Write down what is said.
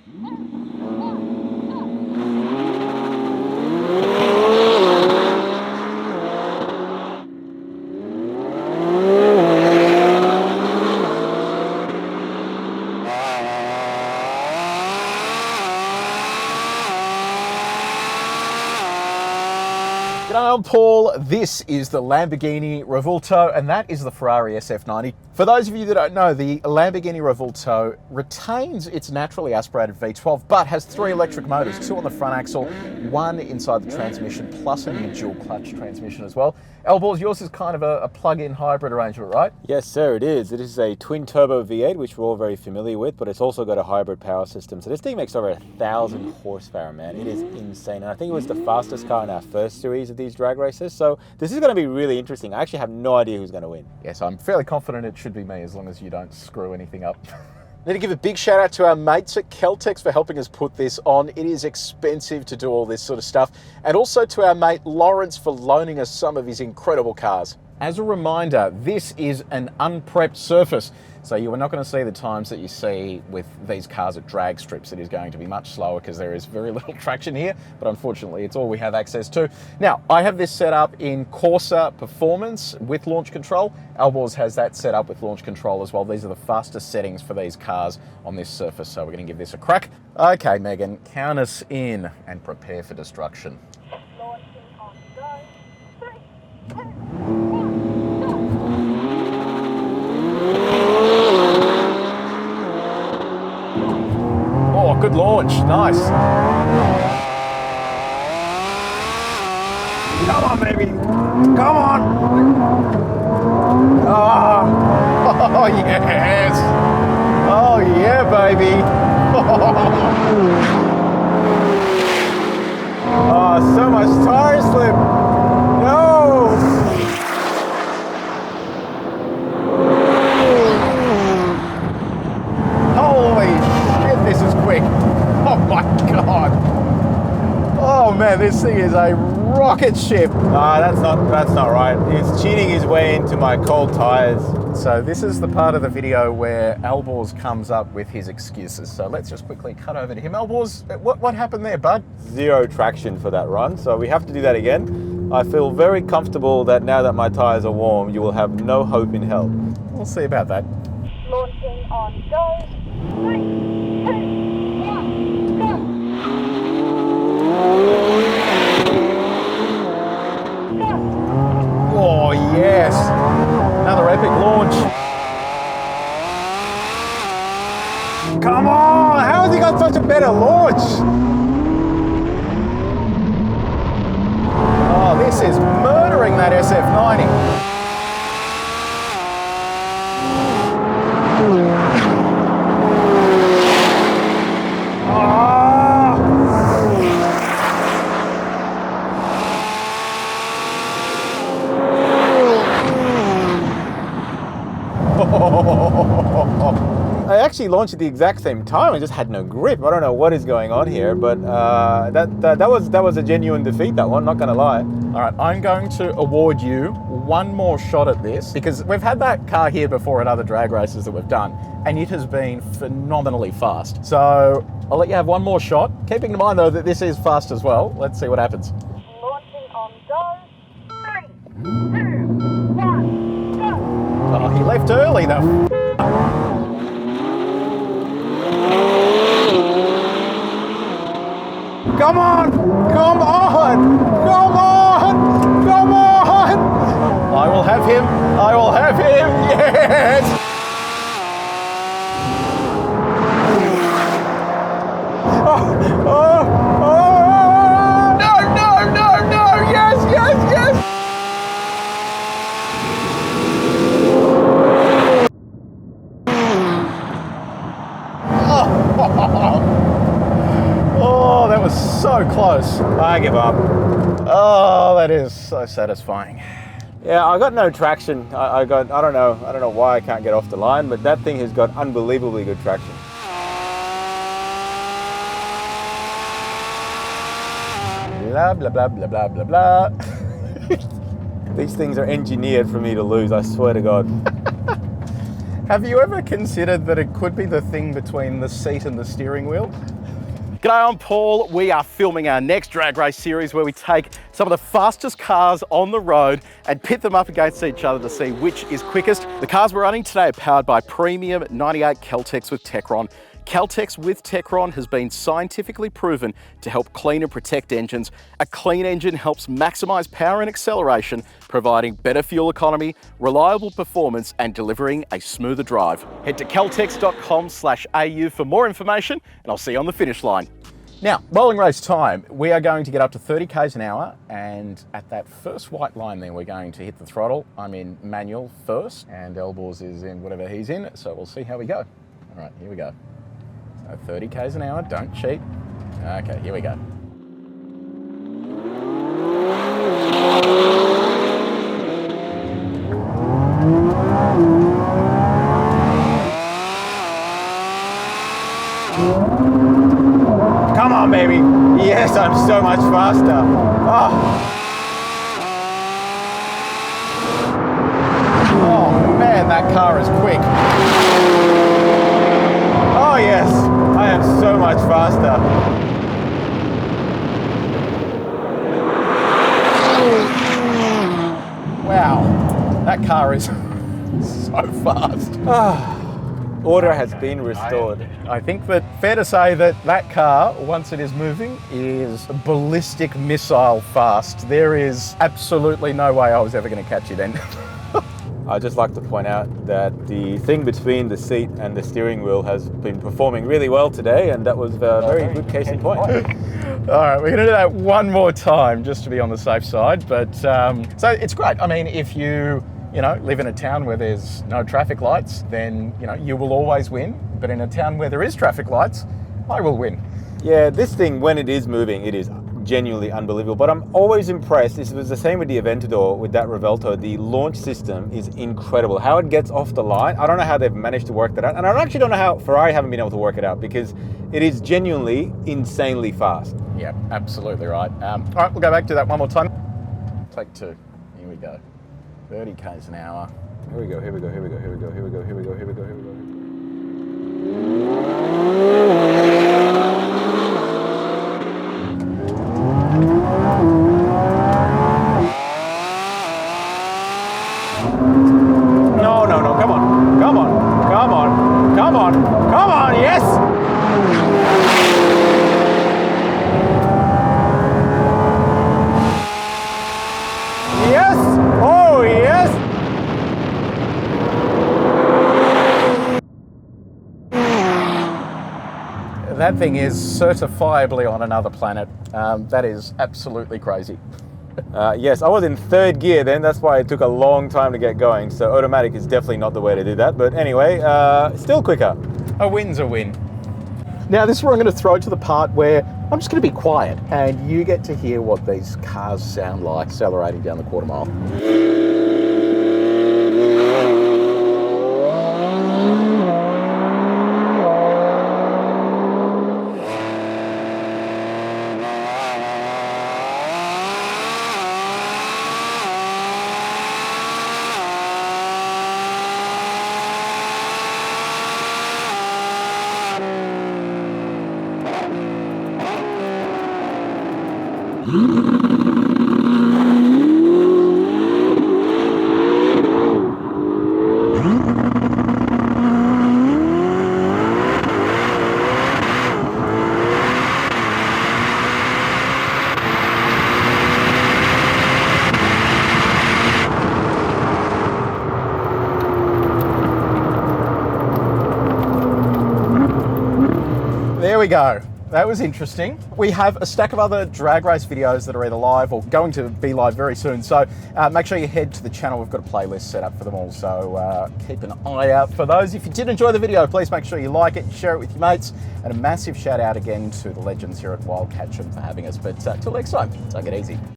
G'day, I'm Paul. This is the Lamborghini Revuelto, and that is the Ferrari SF90. For those of you that don't know, the Lamborghini Revuelto retains its naturally aspirated V12, but has 3 electric motors, 2 on the front axle, 1 inside the transmission, plus a new dual clutch transmission as well. Balls, yours is kind of a plug-in hybrid arrangement, right? Yes, sir, it is. It is a twin-turbo V8, which we're all very familiar with, but it's also got a hybrid power system. So this thing makes over 1,000 horsepower, man. It is insane. And I think it was the fastest car in our first series of these drag races. So this is going to be really interesting. I actually have no idea who's going to win. Yes, I'm fairly confident it should be me, as long as you don't screw anything up. Need to give a big shout out to our mates at Keltex for helping us put this on. It is expensive to do all this sort of stuff. And also to our mate Lawrence for loaning us some of his incredible cars. As a reminder, this is an unprepped surface, so you are not going to see the times that you see with these cars at drag strips. It is going to be much slower because there is very little traction here, but unfortunately it's all we have access to. Now, I have this set up in Corsa Performance with launch control. Alborz has that set up with launch control as well. These are the fastest settings for these cars on this surface, so we're going to give this a crack. Okay, Megan, count us in and prepare for destruction. Launching on go. 3, 2, 1. Oh, good launch, nice. Come on, baby, come on. Oh, yes. Oh, yeah, baby. Oh, so much tire slip. No. Holy shit, this is quick. Oh my God. Oh man, this thing is a rocket ship. That's not right. He's cheating his way into my cold tires. So this is the part of the video where Alborz comes up with his excuses. So let's just quickly cut over to him. Alborz, what happened there, bud? 0 traction for that run, so we have to do that again. I feel very comfortable that now that my tires are warm, you will have no hope in hell. We'll see about that. Launching on go. 3, 2, 1, go. Go. Oh yes, another epic launch. Come on, how has he got such a better launch? Oh, this is murdering that SF90. I actually launched at the exact same time. I just had no grip. I don't know what is going on here, but that was a genuine defeat, that one, not gonna lie. All right, I'm going to award you one more shot at this because we've had that car here before at other drag races that we've done, and it has been phenomenally fast. So I'll let you have one more shot, keeping in mind though that this is fast as well. Let's see what happens. Launching on go. 3, 2, 1, go. Oh, he left early though. Come on! Come on! Come on! Come on! I will have him! I will have him! Yes! Oh! Oh! Oh! No! No! No! No! Yes! Yes! Yes! Oh, that was so close. I give up. Oh, that is so satisfying. Yeah, I got no traction. I don't know why I can't get off the line, but that thing has got unbelievably good traction. Blah, blah, blah, blah, blah, blah, blah. These things are engineered for me to lose, I swear to God. Have you ever considered that it could be the thing between the seat and the steering wheel? G'day, I'm Paul. We are filming our next drag race series where we take some of the fastest cars on the road and pit them up against each other to see which is quickest. The cars we're running today are powered by premium 98 Caltex with Techron. Caltex with Techron has been scientifically proven to help clean and protect engines. A clean engine helps maximize power and acceleration, providing better fuel economy, reliable performance, and delivering a smoother drive. Head to caltex.com/au for more information, and I'll see you on the finish line. Now, rolling race time, we are going to get up to 30 k's an hour, and at that first white line there, we're going to hit the throttle. I'm in manual first, and Elbows is in whatever he's in, so we'll see how we go. All right, here we go. So 30 k's an hour, don't cheat. Okay, here we go. Come on, baby. Yes, I'm so much faster. Oh man, that car is quick. Oh, yes. I am so much faster. Wow, that car is so fast. Order has been restored. I think that fair to say that that car, once it is moving, is ballistic missile fast. There is absolutely no way I was ever going to catch it then. I'd just like to point out that the thing between the seat and the steering wheel has been performing really well today, and that was a very good case in point. All right, we're going to do that one more time just to be on the safe side. But so it's great. I mean, if you live in a town where there's no traffic lights, then you will always win. But in a town where there is traffic lights, I will win. Yeah, this thing, when it is moving, it is genuinely unbelievable. But I'm always impressed. This was the same with the Aventador, with that Revuelto. The launch system is incredible. How it gets off the line, I don't know how they've managed to work that out. And I actually don't know how Ferrari haven't been able to work it out, because it is genuinely insanely fast. Yeah, absolutely right. All right, we'll go back to that one more time. Take two. Here we go. 30 k's an hour. Here we go, here we go, here we go, here we go, here we go, here we go, here we go, here we go. No, no, no, come on, come on, come on, come on, come on, yes! Yes! Oh, yes! That thing is certifiably on another planet. That is absolutely crazy. Yes, I was in third gear then, that's why it took a long time to get going, so automatic is definitely not the way to do that, but anyway, still quicker. A win's a win. Now this is where I'm going to throw to the part where I'm just going to be quiet and you get to hear what these cars sound like accelerating down the quarter mile. There we go. That was interesting. We have a stack of other drag race videos that are either live or going to be live very soon. So make sure you head to the channel. We've got a playlist set up for them all. So keep an eye out for those. If you did enjoy the video, please make sure you like it, share it with your mates. And a massive shout out again to the legends here at Wild Catchem for having us. But till next time, take it easy.